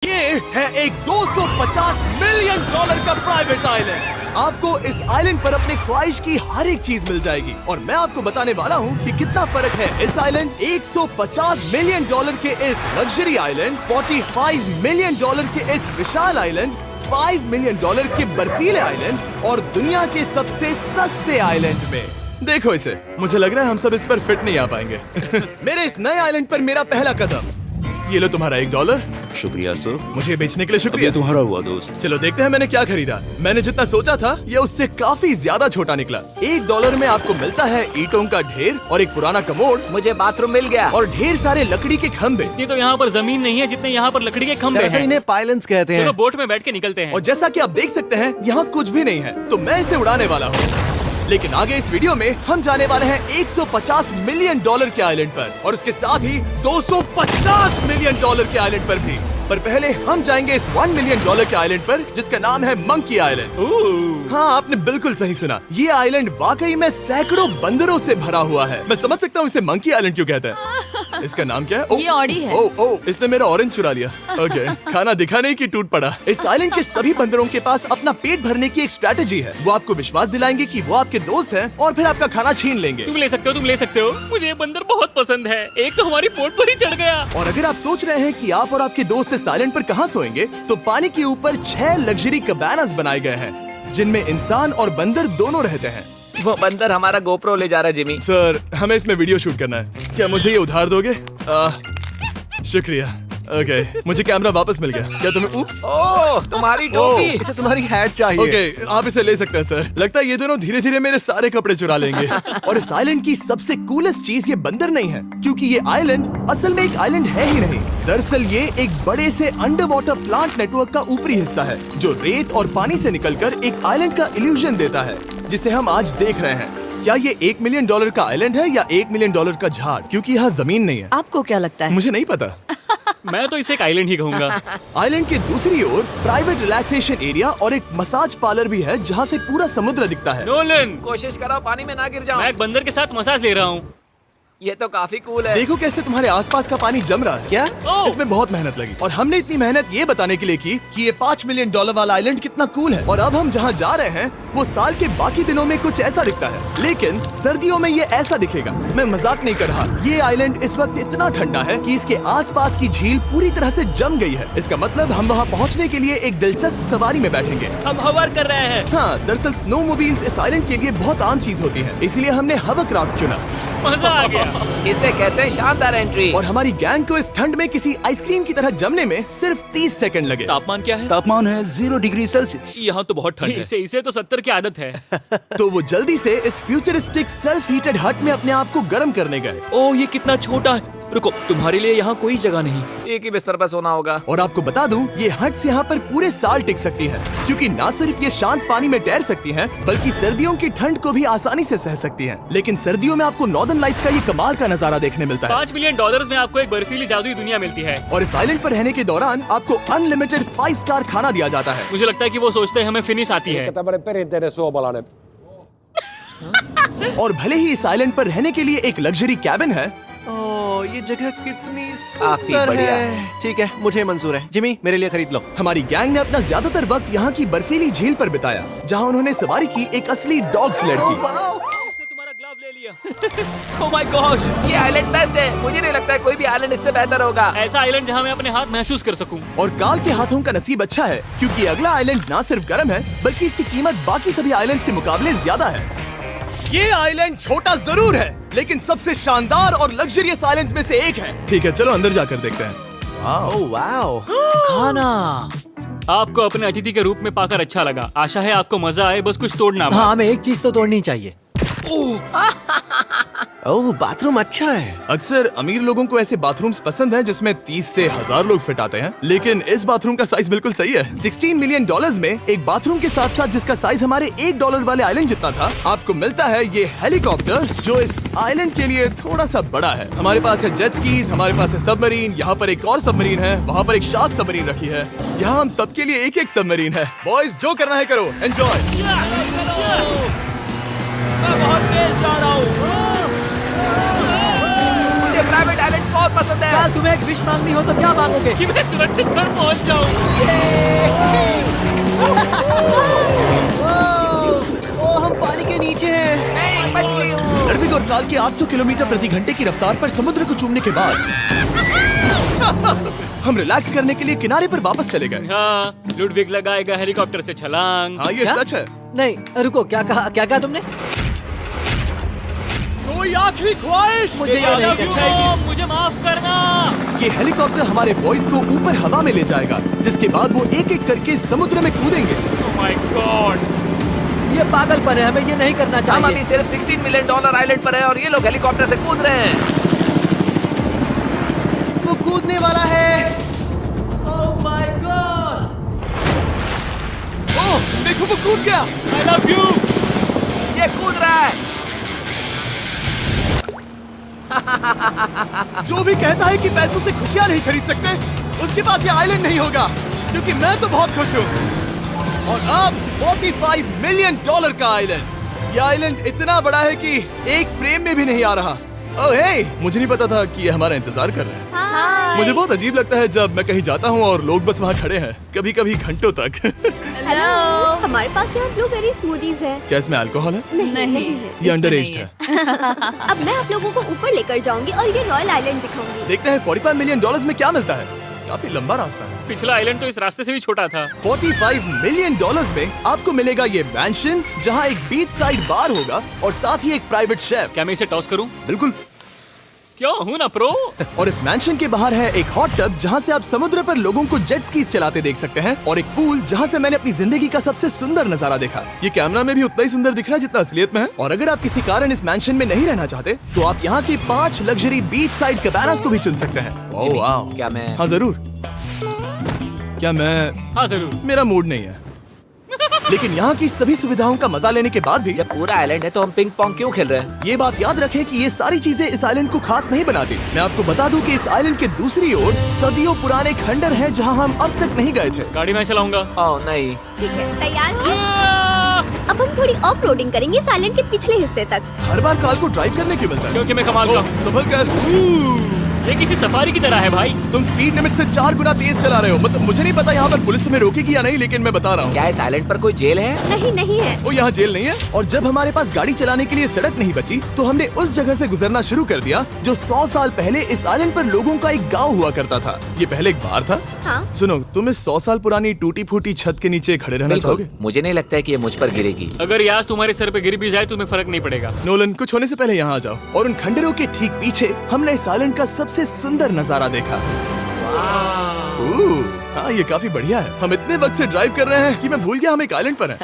ये है एक 250 मिलियन डॉलर का प्राइवेट आइलैंड। आपको इस आइलैंड पर अपने ख्वाहिश की हर एक चीज मिल जाएगी और मैं आपको बताने वाला हूँ कि कितना फर्क है इस आइलैंड 150 मिलियन डॉलर के इस लग्जरी आइलैंड, 45 मिलियन डॉलर के इस विशाल आइलैंड, 5 मिलियन डॉलर के बर्फीले आइलैंड और दुनिया के सबसे सस्ते आइलैंड में। देखो इसे, मुझे लग रहा है हम सब इस पर फिट नहीं आ पाएंगे। मेरे इस नए आइलैंड पर मेरा पहला कदम। ये लो तुम्हारा $1। शुक्रिया सर। मुझे बेचने के लिए शुक्रिया। ये तुम्हारा हुआ दोस्त। चलो देखते हैं मैंने क्या खरीदा। मैंने जितना सोचा था ये उससे काफी ज्यादा छोटा निकला। $1 में आपको मिलता है ईंटों का ढेर और एक पुराना कमोड। मुझे बाथरूम मिल गया और ढेर सारे लकड़ी के खंभे। ये तो यहाँ पर जमीन नहीं है जितने यहाँ पर लकड़ी के खंभे हैं। इन्हें पाइलन्स कहते चलो हैं। बोट में बैठ के निकलते हैं। और जैसा कि आप देख सकते हैं यहाँ कुछ भी नहीं है, तो मैं इसे उड़ाने वाला हूँ। लेकिन आगे इस वीडियो में हम जाने वाले हैं 150 मिलियन डॉलर के आइलैंड पर और उसके साथ ही 250 मिलियन डॉलर के आइलैंड पर भी। पर पहले हम जाएंगे इस 1 मिलियन डॉलर के आइलैंड पर जिसका नाम है मंकी आइलैंड। हाँ, आपने बिल्कुल सही सुना। ये आइलैंड वाकई में सैकड़ों बंदरों से भरा हुआ है। मैं समझ सकता हूँ इसे मंकी आइलैंड क्यों कहते हैं। इसका नाम क्या है? ये ऑडी है। ओ, इसने मेरा ऑरेंज चुरा लिया। ओके, खाना दिखा नहीं कि टूट पड़ा। इस आइलैंड के सभी बंदरों के पास अपना पेट भरने की एक स्ट्रेटेजी है। वो आपको विश्वास दिलाएंगे कि वो आपके दोस्त हैं और फिर आपका खाना छीन लेंगे। तुम ले सकते हो। मुझे ये बंदर बहुत पसंद है। एक तो हमारी बोट पर ही चढ़ गया। और अगर आप सोच रहे हैं कि आप और आपके दोस्त इस आइलैंड पर कहाँ सोएंगे, तो पानी के ऊपर 6 लग्जरी कबानास बनाए गए हैं जिनमें इंसान और बंदर दोनों रहते हैं। वो बंदर हमारा गोप्रो ले जा रहा है जिमी। सर, हमें इसमें वीडियो शूट करना है। क्या मुझे ये उधार दोगे? शुक्रिया। ओके, मुझे कैमरा वापस मिल गया। क्या तुम्हें? उप्स। ओह, तुम्हारी टोपी। इसे तुम्हारी हैट चाहिए। ओके, आप इसे ले सकते हैं सर। लगता है ये दोनों धीरे धीरे मेरे सारे कपड़े चुरा लेंगे। और इस आइलैंड की सबसे कूलेस्ट चीज ये बंदर नहीं है, क्योंकि ये आइलैंड असल में एक आइलैंड है ही नहीं। दरअसल ये एक बड़े से अंडर वाटर प्लांट नेटवर्क का ऊपरी हिस्सा है जो रेत और पानी से निकलकर एक आइलैंड का इल्यूजन देता है जिसे हम आज देख रहे हैं। क्या ये $1 मिलियन का आइलैंड है या $1 मिलियन का झाड़? क्योंकि यहाँ जमीन नहीं है। आपको क्या लगता है? मुझे नहीं पता। मैं तो इसे एक आइलैंड ही कहूँगा। आइलैंड के दूसरी ओर प्राइवेट रिलैक्सेशन एरिया और एक मसाज पार्लर भी है जहाँ से पूरा समुद्र दिखता है। नोलन, कोशिश करो पानी में ना गिर जाओ। मैं एक बंदर के साथ मसाज ले रहा हूँ। ये तो काफी कूल है। देखो कैसे तुम्हारे आसपास का पानी जम रहा है। क्या? ओह! इसमें बहुत मेहनत लगी और हमने इतनी मेहनत ये बताने के लिए की कि ये $5 मिलियन वाला आइलैंड कितना कूल है। और अब हम जहाँ जा रहे हैं वो साल के बाकी दिनों में कुछ ऐसा दिखता है, लेकिन सर्दियों में ये ऐसा दिखेगा। मैं मजाक नहीं कर रहा। ये आइलैंड इस वक्त इतना ठंडा है कि इसके आसपास की झील पूरी तरह से जम गई है। इसका मतलब हम वहाँ पहुँचने के लिए एक दिलचस्प सवारी में बैठेंगे। हम हवर कर रहे हैं। हाँ, दरअसल स्नोमोबाइल्स इस आइलैंड के लिए बहुत आम चीज होती है, इसलिए हमने हवरक्राफ्ट चुना। मजा आ गया। इसे कहते हैं शानदार एंट्री। और हमारी गैंग को इस ठंड में किसी आइसक्रीम की तरह जमने में सिर्फ 30 सेकंड लगे। तापमान क्या है? तापमान है 0 डिग्री सेल्सियस। यहाँ तो बहुत ठंड है। इसे तो 70 की आदत है। तो वो जल्दी से इस फ्यूचरिस्टिक सेल्फ हीटेड हट में अपने आप को गर्म करने गए। ओह, ये कितना छोटा है। रुको, तुम्हारे लिए यहाँ कोई जगह नहीं। एक ही बिस्तर पर सोना होगा। और आपको बता दूं, ये हट्स यहाँ पर पूरे साल टिक सकती है, क्योंकि ना सिर्फ ये शांत पानी में तैर सकती हैं, बल्कि सर्दियों की ठंड को भी आसानी से सह सकती हैं। लेकिन सर्दियों में आपको नॉर्दर्न लाइट्स का ये कमाल का नजारा देखने मिलता है। $5 मिलियन में आपको एक बर्फीली जादुई दुनिया मिलती है। और इस आइलैंड पर रहने के दौरान आपको अनलिमिटेड 5 स्टार खाना दिया जाता है। मुझे लगता है कि वो सोचते हैं हमें फिनिश आती है। tämmöinen perinteinen suomalainen. और भले ही इस आइलैंड पर रहने के लिए एक लग्जरी कैबिन है, ओह, ये जगह कितनी काफी सुंदर बढ़िया है। ठीक है, मुझे मंजूर है। जिमी, मेरे लिए खरीद लो। हमारी गैंग ने अपना ज्यादातर वक्त यहाँ की बर्फीली झील पर बिताया, जहाँ उन्होंने सवारी की एक असली डॉग स्लेड की। तुम्हारा ग्लव ले लिया। ओह माय गॉश, ये आइलैंड बेस्ट है। मुझे नहीं लगता है कोई भी आइलैंड इससे बेहतर होगा। ऐसा आइलैंड जहाँ मैं अपने हाथ महसूस कर सकूं। और काल के हाथों का नसीब अच्छा है, क्योंकि अगला आइलैंड ना सिर्फ गर्म है, बल्कि इसकी कीमत बाकी सभी आइलैंड्स के मुकाबले ज्यादा है। ये आइलैंड छोटा जरूर है, लेकिन सबसे शानदार और लग्जरियस आइलैंड्स में से एक है। ठीक है, चलो अंदर जाकर देखते हैं। ओह वाओ, खाना। आपको अपने अतिथि के रूप में पाकर अच्छा लगा। आशा है आपको मजा आए, बस कुछ तोड़ना मत। हाँ, हमें एक चीज तो तोड़नी चाहिए। ओह, बाथरूम अच्छा है। अक्सर अमीर लोगों को ऐसे बाथरूम्स पसंद हैं जिसमें 30 से 1000 लोग फिट आते हैं, लेकिन इस बाथरूम का साइज बिल्कुल सही है। $16 मिलियन में एक बाथरूम के साथ साथ जिसका साइज हमारे $1 वाले आइलैंड जितना था, आपको मिलता है ये हेलीकॉप्टर, जो इस आइलैंड के लिए थोड़ा सा बड़ा है। हमारे पास है जेट स्कीज, हमारे पास है सबमरीन, यहाँ पर एक और सबमरीन है, वहाँ पर एक शार्क सबमरीन रखी है। यहाँ हम सबके लिए एक एक सबमरीन है। बॉयज, जो करना है करो, एंजॉय। मैं बहुत तेज जा रहा हूँ। मुझे प्राइवेट आइलैंड बहुत पसंद है। यार तुम्हें एक विश मांगनी हो तो क्या मांगोगे? कि मैं सुरक्षित घर पहुंच जाऊं। ओ हम पानी के नीचे हैं। नहीं, बच गई हूँ। लड़विग और काल के 800 किलोमीटर प्रति घंटे की रफ्तार पर समुद्र को चूमने के बाद हम रिलैक्स करने के लिए किनारे पर वापस चले गए। हाँ, लुडविग लगाएगा हेलीकॉप्टर से छलांग। हाँ ये क्या? सच है। नहीं रुको, क्या कहा तुमने? कोई आखिरी ख्वाहिश? मुझे ये नहीं करना है। मुझे माफ करना। ये हेलीकॉप्टर हमारे बॉयज को ऊपर हवा में ले जाएगा, जिसके बाद वो एक एक करके समुद्र में कूदेंगे। Oh my God! ये पागलपन है, हमें ये नहीं करना हम अभी चाहिए। सिर्फ $16 मिलियन आइलैंड पर है और ये लोग हेलीकॉप्टर से कूद रहे हैं। वो कूदने वाला है। Oh my God! ओह देखो वो कूद गया। I love you. ये कूद रहा है। जो भी कहता है कि पैसों से खुशियां नहीं खरीद सकते, उसके पास ये आइलैंड नहीं होगा, क्योंकि मैं तो बहुत खुश हूँ। और अब $45 मिलियन का आइलैंड। ये आइलैंड इतना बड़ा है कि एक फ्रेम में भी नहीं आ रहा। ओह हे, मुझे नहीं पता था कि ये हमारा इंतजार कर रहे हैं। मुझे बहुत अजीब लगता है जब मैं कहीं जाता हूँ और लोग बस वहाँ खड़े हैं, कभी कभी घंटों तक। हेलो, हमारे पास यहाँ ब्लूबेरी स्मूदीज है। क्या इसमें अल्कोहल है? नहीं ये अंडरएज्ड है। अब मैं आप लोगों को ऊपर लेकर जाऊंगी और ये रॉयल आइलैंड दिखाऊंगी। देखते हैं $45 मिलियन में क्या मिलता है। काफी लंबा रास्ता है। पिछला आइलैंड तो इस रास्ते से भी छोटा था। $45 मिलियन में आपको मिलेगा ये मैंशन, जहाँ एक बीच साइड बार होगा और साथ ही एक प्राइवेट शेफ। क्या मैं इसे टॉस करूं? बिल्कुल। क्यों, हूं ना प्रो। और इस मैंशन के बाहर है एक हॉट टब, जहाँ से आप समुद्र पर लोगों को जेट स्कीज चलाते देख सकते हैं, और एक पूल जहाँ से मैंने अपनी जिंदगी का सबसे सुंदर नजारा देखा। ये कैमरा में भी उतना ही सुंदर दिख रहा है जितना असलियत में है। और अगर आप किसी कारण इस मैंशन में नहीं रहना चाहते, तो आप यहाँ की 5 लग्जरी बीच साइड कैबानास को भी चुन सकते हैं। ओह वाह। क्या मैं? हाँ जरूर। क्या मैं? हाँ जरूर। मेरा मूड नहीं है। लेकिन यहाँ की सभी सुविधाओं का मजा लेने के बाद भी जब पूरा आइलैंड है तो हम पिंग पोंग क्यों खेल रहे हैं? ये बात याद रखें कि ये सारी चीजें इस आइलैंड को खास नहीं बनाती। मैं आपको बता दूं कि इस आइलैंड के दूसरी ओर सदियों पुराने खंडर हैं, जहां हम अब तक नहीं गए थे। गाड़ी मैं चलाऊंगा। ओह नहीं। ठीक है, तैयार हो? अब हम थोड़ी ऑफ रोडिंग करेंगे इस आइलैंड के पिछले हिस्से तक। हर बार कार को ड्राइव करने क्यों मिलता है? क्योंकि मैं कमाल का हूं। संभल कर। ये किसी सफारी की तरह है भाई। तुम स्पीड लिमिट से 4 गुना तेज चला रहे हो। मतलब मुझे नहीं पता यहाँ पर पुलिस तुम्हें रोकेगी या नहीं, लेकिन मैं बता रहा हूँ। क्या इस आइलैंड पर कोई जेल है? नहीं है। वो यहाँ जेल नहीं है। और जब हमारे पास गाड़ी चलाने के लिए सड़क नहीं बची, तो हमने उस जगह से गुजरना शुरू कर दिया जो 100 साल पहले इस आइलैंड पर लोगों का एक गाँव हुआ करता था। ये पहले एक बार था। हाँ। सुनो, तुम इस 100 साल पुरानी टूटी फूटी छत के नीचे खड़े रहना चाहोगे? मुझे नहीं लगता है कि ये मुझ पर गिरेगी। अगर ये आज तुम्हारे सर पे गिर भी जाए तुम्हें फर्क नहीं पड़ेगा। नोलन, कुछ होने से पहले यहाँ आ जाओ। और उन खंडरों के ठीक पीछे हमने इस आइलैंड का सबसे सुंदर नजारा देखा। हाँ, ये काफी बढ़िया है। हम इतने वक्त से ड्राइव कर रहे हैं कि मैं भूल गया हम एक आइलैंड पर हैं।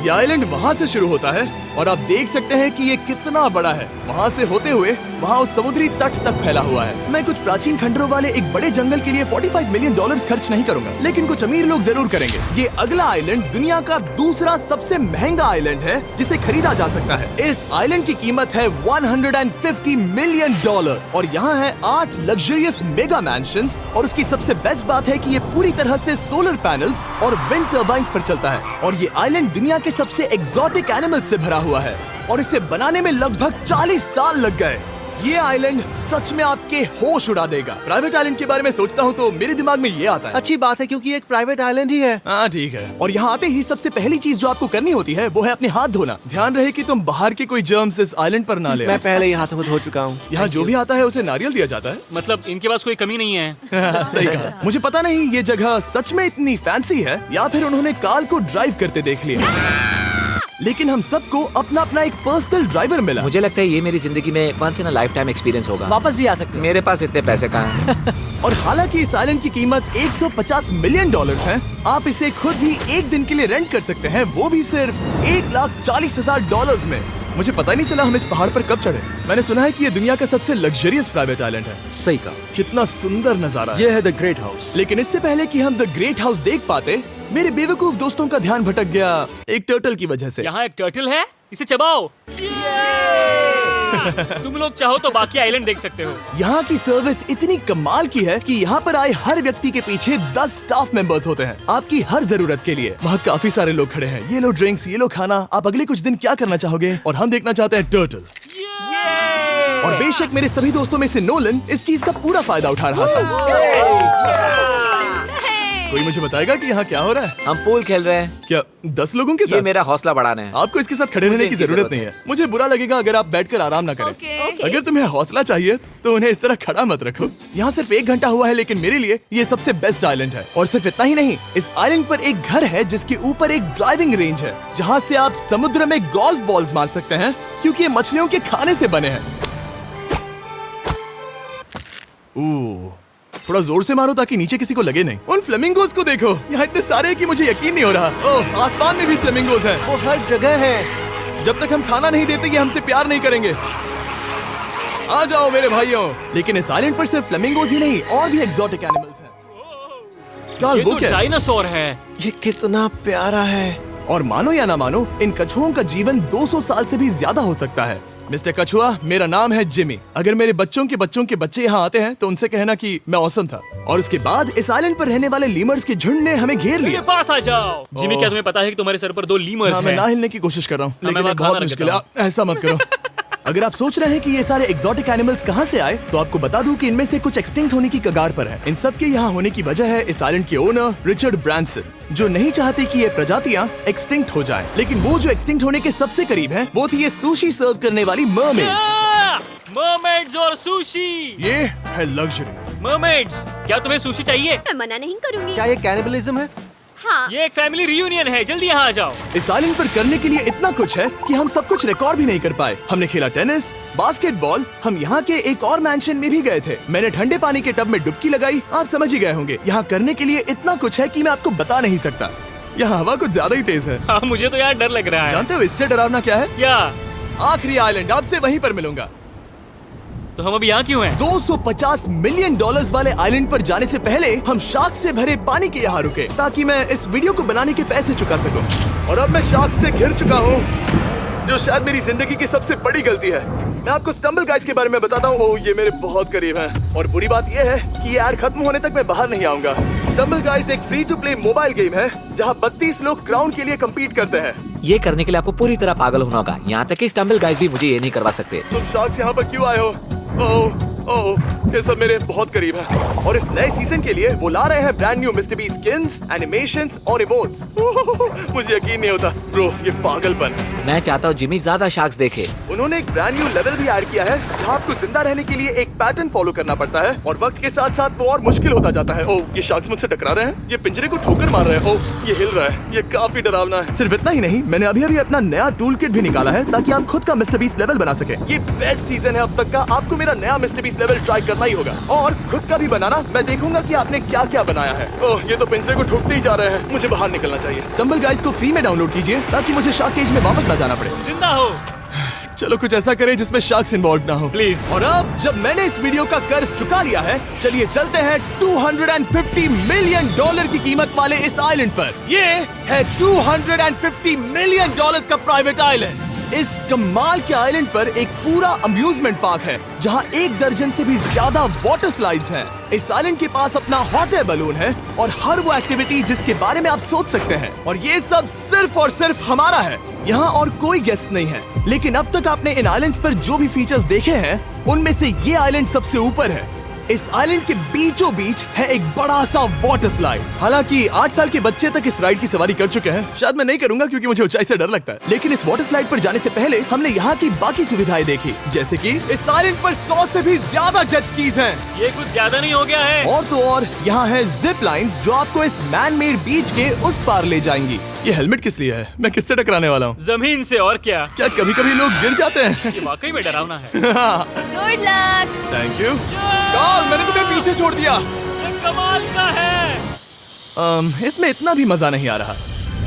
ये आइलैंड वहाँ से शुरू होता है और आप देख सकते हैं कि ये कितना बड़ा है। वहाँ से होते हुए वहाँ उस समुद्री तट तक फैला हुआ है। मैं कुछ प्राचीन खंडरों वाले एक बड़े जंगल के लिए $45 मिलियन खर्च नहीं करूंगा, लेकिन कुछ अमीर लोग जरूर करेंगे। ये अगला आइलैंड दुनिया का दूसरा सबसे महंगा आइलैंड है जिसे खरीदा जा सकता है। इस आइलैंड की कीमत है $150 मिलियन और यहाँ है 8 लग्जरियस मेगा मैंशंस। और उसकी सबसे बेस्ट बात है कि ये पूरी तरह से सोलर पैनल्स और विंड टर्बाइन्स पर चलता है। और ये आइलैंड दुनिया के सबसे एक्सोटिक एनिमल्स से भरा हुआ है और इसे बनाने में लगभग 40 साल लग गए। ये आइलैंड सच में आपके होश उड़ा देगा। प्राइवेट आइलैंड के बारे में सोचता हूँ तो मेरे दिमाग में ये आता है। अच्छी बात है क्योंकि ये एक प्राइवेट आइलैंड ही है। हाँ ठीक है। और यहाँ आते ही सबसे पहली चीज जो आपको करनी होती है वो है अपने हाथ धोना। ध्यान रहे कि तुम बाहर के कोई जर्म्स इस आइलैंड पर ना ले। मैं पहले ही हाथों को धो चुका हूँ। यहाँ जो भी आता है उसे नारियल दिया जाता है। मतलब इनके पास कोई कमी नहीं है। सही कहा। मुझे पता नहीं ये जगह सच में इतनी फैंसी है या फिर उन्होंने कार को ड्राइव करते देख लिया, लेकिन हम सबको अपना अपना एक पर्सनल ड्राइवर मिला। मुझे लगता है ये मेरी जिंदगी में once in a lifetime experience होगा। वापस भी आ सकते हैं। मेरे पास इतने पैसे कहाँ हैं? और हालांकि इस आइलैंड की कीमत $150 मिलियन है, आप इसे खुद भी एक दिन के लिए रेंट कर सकते हैं, वो भी सिर्फ $1,40,000 में। मुझे पता ही नहीं चला हम इस पहाड़ पर कब चढ़े। मैंने सुना है कि ये दुनिया का सबसे लग्जरियस प्राइवेट आइलैंड है। सही कहा। कितना सुंदर नजारा है। ये है द ग्रेट हाउस। लेकिन इससे पहले कि हम द ग्रेट हाउस देख पाते, मेरे बेवकूफ दोस्तों का ध्यान भटक गया एक टर्टल की वजह से। यहाँ एक टर्टल है, इसे चबाओ। तुम लोग चाहो तो बाकी आइलैंड देख सकते हो। यहाँ की सर्विस इतनी कमाल की है कि यहाँ पर आए हर व्यक्ति के पीछे 10 स्टाफ मेंबर्स होते हैं आपकी हर जरूरत के लिए। वहाँ काफी सारे लोग खड़े हैं। ये लो ड्रिंक्स, ये लो खाना। आप अगले कुछ दिन क्या करना चाहोगे? और हम देखना चाहते हैं टर्टल। और बेशक मेरे सभी दोस्तों में से नोलन इस चीज का पूरा फायदा उठा रहा था। कोई मुझे बताएगा कि यहाँ क्या हो रहा है? हम पूल खेल रहे हैं। क्या 10 लोगों के ये साथ? मेरा हौसला बढ़ाना है। आपको इसके साथ खड़े रहने की इनकी जरूरत नहीं है। मुझे बुरा लगेगा अगर आप बैठकर आराम ना करें। Okay. अगर तुम्हें हौसला चाहिए तो उन्हें इस तरह खड़ा मत रखो। यहाँ सिर्फ 1 घंटा हुआ है, लेकिन मेरे लिए ये सबसे बेस्ट आइलैंड है। और सिर्फ इतना ही नहीं, इस आइलैंड पर एक घर है जिसके ऊपर एक ड्राइविंग रेंज है, जहाँ से आप समुद्र में गोल्फ बॉल्स मार सकते हैं, क्योंकि ये मछलियों के खाने से बने हैं। थोड़ा जोर से मारो ताकि नीचे किसी को लगे नहीं। उन फ्लेमिंगोज को देखो, यहाँ इतने सारे हैं कि मुझे यकीन नहीं हो रहा। ओह, आसमान में भी फ्लेमिंगोज हैं। वो हर जगह है। जब तक हम खाना नहीं देते ये हमसे प्यार नहीं करेंगे। आ जाओ मेरे भाइयों। लेकिन इस आइलैंड पर सिर्फ फ्लेमिंगोज ही नहीं, और भी एक्सोटिक एनिमल्स हैं। काल, ये वो तो क्या है? डायनासोर है। ये कितना प्यारा है। और मानो या ना मानो, इन कछुओं का जीवन 200 साल से भी ज्यादा हो सकता है। मिस्टर कछुआ, मेरा नाम है जिमी। अगर मेरे बच्चों के बच्चे यहाँ आते हैं तो उनसे कहना कि मैं औसम था। और उसके बाद इस आइलैंड पर रहने वाले लीमर्स के झुंड ने हमें घेर मेरे लिया। पास आ जाओ। जिमी, क्या तुम्हें पता है कि तुम्हारे सर पर 2 लीमर्स हाँ, मैं हैं? ना हिलने की कोशिश कर रहा हूँ, मैं लेकिन वहाँ ये बहुत खाना मुश्किल है। रखता ऐसा मत करो। अगर आप सोच रहे हैं कि ये सारे एक्सोटिक एनिमल्स कहाँ से आए, तो आपको बता दूं कि इनमें से कुछ एक्सटिंक्ट होने की कगार पर हैं। इन सब के यहाँ होने की वजह है इस आइलैंड के ओनर रिचर्ड ब्रांसन, जो नहीं चाहते कि ये प्रजातियाँ एक्सटिंक्ट हो जाएं। लेकिन वो जो एक्सटिंक्ट होने के सबसे करीब हैं, वो थी ये सुशी सर्व करने वाली मरमेड्स। मरमेड्स और सुशी। ये है लग्जरी। मरमेड्स, क्या तुम्हें सुशी चाहिए? मैं मना नहीं करूंगी। क्या ये कैनिबलिज्म है? हाँ। ये एक फैमिली रियूनियन है, जल्दी यहाँ आ जाओ। इस आइलैंड पर करने के लिए इतना कुछ है कि हम सब कुछ रिकॉर्ड भी नहीं कर पाए। हमने खेला टेनिस, बास्केटबॉल, हम यहाँ के एक और मैंशन में भी गए थे। मैंने ठंडे पानी के टब में डुबकी लगाई। आप समझ ही गए होंगे, यहाँ करने के लिए इतना कुछ है कि मैं आपको बता नहीं सकता। यहाँ हवा कुछ ज्यादा ही तेज है। हाँ, मुझे तो यार डर लग रहा है। जानते हो इससे डरावना क्या है? क्या? आखिरी आइलैंड, आपसे वहीं पर मिलूंगा। तो हम अभी यहाँ क्यों हैं? $250 मिलियन वाले आइलैंड पर जाने से पहले हम शार्क से भरे पानी के यहाँ रुके, ताकि मैं इस वीडियो को बनाने के पैसे चुका सकूं। और अब मैं शार्क से घिर चुका हूँ, जो शायद मेरी जिंदगी की सबसे बड़ी गलती है। मैं आपको स्टम्बल गाइस के बारे में बताता हूँ। ओह, ये मेरे बहुत करीब हैं। और बुरी बात ये है कि ये ऐड खत्म होने तक मैं बाहर नहीं आऊंगा। स्टम्बल गाइस एक free to play mobile game है, जहाँ 32 लोग क्राउन के लिए कम्पीट करते हैं। ये करने के लिए आपको पूरी तरह पागल होना होगा। यहाँ तक कि स्टम्बल गाइस भी मुझे ये नहीं करवा सकते। तुम शार्क्स यहाँ पर क्यों आए हो? ओह, ये सब मेरे बहुत करीब है। और इस नए सीजन के लिए वो ला रहे हैं brand new mister beast skins, animations और इमोट्स। मुझे यकीन नहीं होता ब्रो, ये पागलपन। मैं चाहता हूँ जिमी ज्यादा शार्क्स देखे। उन्होंने एक ब्रांड न्यू लेवल भी ऐड किया है, जहाँ आपको जिंदा रहने के लिए एक पैटर्न फॉलो करना पड़ता है, और वक्त के साथ साथ वो और मुश्किल होता जाता है। ओह, ये शार्क्स मुझसे टकरा रहे हैं, ये पिंजरे को ठोकर मार रहे हैं। ओह, ये हिल रहा है, ये काफी डरावना है। सिर्फ इतना ही नहीं, मैंने अभी अपना नया टूल किट भी निकाला है, ताकि आप खुद का मिस्टर बीस्ट लेवल बना सके। ये बेस्ट सीजन है अब तक का। आपको मेरा नया मिस्टर बीस्ट लेवल ट्राई करना ही होगा, और खुद का भी बनाना। मैं देखूंगा कि आपने क्या क्या बनाया है। ओह, ये तो पिंजरे को ठोकते ही जा रहे हैं, मुझे बाहर निकलना चाहिए। स्टम्बल गाइस को फ्री में डाउनलोड कीजिए, ताकि मुझे शार्क केज में वापस ना जाना पड़े। जिंदा हो। चलो कुछ ऐसा करें जिसमें शार्क्स इन्वॉल्व ना हो, प्लीज। और अब जब मैंने इस वीडियो का कर्ज चुका लिया है, चलिए चलते हैं $250 मिलियन की कीमत वाले इस आइलैंड पर। ये है $250 मिलियन का प्राइवेट आइलैंड। इस कमाल के आइलैंड पर एक पूरा अम्यूजमेंट पार्क है, जहां 1 दर्जन से भी ज्यादा वाटर स्लाइड्स हैं। इस आइलैंड के पास अपना हॉट एयर बलून है, और हर वो एक्टिविटी जिसके बारे में आप सोच सकते हैं। और ये सब सिर्फ और सिर्फ हमारा है। यहाँ और कोई गेस्ट नहीं है। लेकिन अब तक आपने इन आइलैंड्स पर जो भी फीचर्स देखे हैं, उनमें से ये आइलैंड सबसे ऊपर है। इस आइलैंड के बीचों बीच है एक बड़ा सा वाटर स्लाइड। हालांकि 8 साल के बच्चे तक इस राइड की सवारी कर चुके हैं। शायद मैं नहीं करूंगा क्योंकि मुझे ऊंचाई से डर लगता है। लेकिन इस वाटर स्लाइड पर जाने से पहले हमने यहाँ की बाकी सुविधाएं देखी, जैसे कि इस आइलैंड पर 100 से भी ज्यादा जेट स्कीज हैं। ये कुछ ज्यादा नहीं हो गया है? और तो और यहाँ है जिप लाइन्स, जो आपको इस मैन मेड बीच के उस पार ले जाएंगी। ये हेलमेट किस लिए है? मैं किससे टकराने वाला हूँ? जमीन से, और क्या? क्या कभी कभी लोग गिर जाते हैं? ये वाकई में डरावना है। Good luck. Thank you. Carl, मैंने तुम्हें पीछे छोड़ दिया। ये कमाल का है। इसमें इतना भी मजा नहीं आ रहा।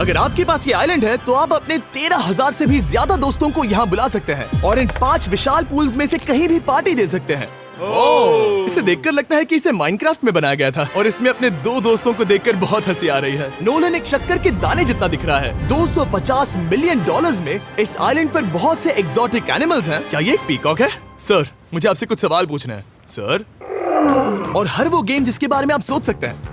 अगर आपके पास ये आइलैंड है, तो आप अपने 13,000 से भी ज्यादा दोस्तों को यहाँ बुला सकते हैं, और इन 5 विशाल पूल्स में से कहीं भी पार्टी दे सकते हैं। ओह, इसे देखकर लगता है कि इसे माइनक्राफ्ट में बनाया गया था, और इसमें अपने 2 दोस्तों को देखकर बहुत हंसी आ रही है। नोलन एक शक्कर के दाने जितना दिख रहा है। $250 मिलियन में इस आइलैंड पर बहुत से एक्सोटिक एनिमल्स हैं। क्या ये एक पीकॉक है? सर, मुझे आपसे कुछ सवाल पूछना है सर। और हर वो गेम जिसके बारे में आप सोच सकते हैं।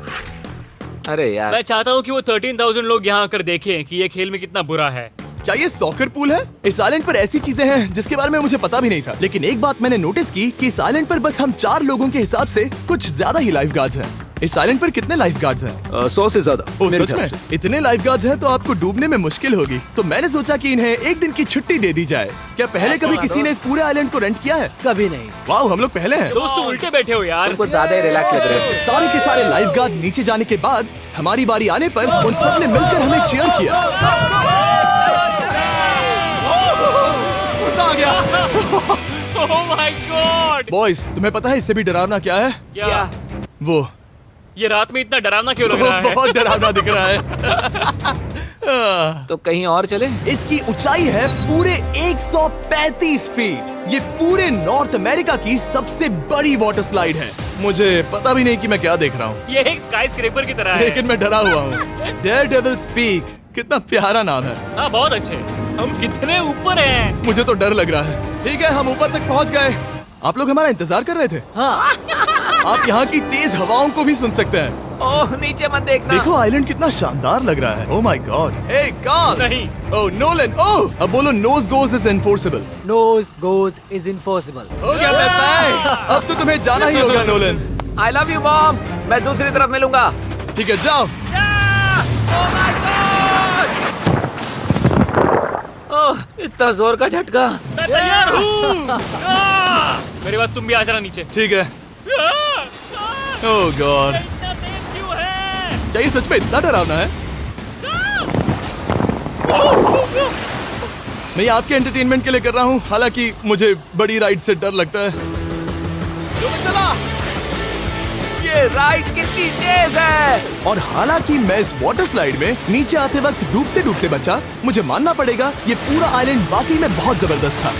अरे यार, मैं चाहता हूँ कि वो 13,000 लोग यहाँ आकर देखें कि ये खेल में कितना बुरा है। क्या ये सॉकर पूल है? इस आइलैंड पर ऐसी चीजें हैं जिसके बारे में मुझे पता भी नहीं था, लेकिन एक बात मैंने नोटिस की कि इस आइलैंड पर बस हम 4 लोगों के हिसाब से कुछ ज्यादा ही लाइफ गार्ड्स हैं। इस आइलैंड पर कितने लाइफ गार्ड्स हैं? 100 से ज्यादा ओ मेरे सच ख्याल में? से। इतने लाइफ गार्ड्स हैं तो आपको डूबने में मुश्किल होगी। तो मैंने सोचा कि इन्हें एक दिन की छुट्टी दे दी जाए। क्या पहले कभी किसी ने इस पूरे आइलैंड को रेंट किया है? कभी नहीं। वाह, हम लोग पहले हैं। दोस्त तुम उल्टे बैठे हो यार। कुछ ज्यादा ही रिलैक्स लग रहे हैं। सारे के सारे लाइफ गार्ड्स नीचे जाने के बाद हमारी बारी आने पर उन सब ने मिलकर हमें चीयर किया। मजा आ गया। ओह माय गॉड। बॉयज, तुम्हें पता है इससे भी डरावना क्या है? क्या? वो ये रात में इतना डरावना क्यों लग रहा है? बहुत डरावना दिख रहा है। तो कहीं और चले? इसकी ऊंचाई है पूरे 135 फीट। ये पूरे नॉर्थ अमेरिका की सबसे बड़ी वाटर स्लाइड है। मुझे पता भी नहीं कि मैं क्या देख रहा हूँ, ये एक स्काई स्क्रेपर की तरह है। लेकिन मैं डरा हुआ हूँ। डेयरडेविल्स पीक, कितना प्यारा नाम है। हाँ बहुत अच्छे। हम कितने ऊपर हैं। मुझे तो डर लग रहा है। ठीक है, हम ऊपर तक पहुँच गए। आप लोग हमारा इंतजार कर रहे थे। हाँ। आप यहाँ की तेज हवाओं को भी सुन सकते हैं। ओह नीचे मत देखना। देखो आइलैंड कितना शानदार लग रहा है। Oh my God. Hey Carl. नहीं। Oh Nolan. ओह, अब बोलो nose goes is enforceable. Nose goes is enforceable. हो गया फैसला। अब तो तुम्हें जाना ही होगा Nolan. I love you mom. मैं दूसरी तरफ मिलूंगा। ठीक है, जाओ। ओह इतना जोर का झटका। मैं तैयार हूँ। मेरे बाद तुम भी आ जाना नीचे। ठीक है। ओह गॉड, इतना तेज क्यों है? क्या ये सच में इतना डरावना है? मैं ये आपके एंटरटेनमेंट के लिए कर रहा हूँ, हालांकि मुझे बड़ी राइड से डर लगता है। चला। ये राइड कितनी तेज है। और हालांकि मैं इस वाटर स्लाइड में नीचे आते वक्त डूबते डूबते बचा, मुझे मानना पड़ेगा ये पूरा आइलैंड वाकई में बहुत जबरदस्त था।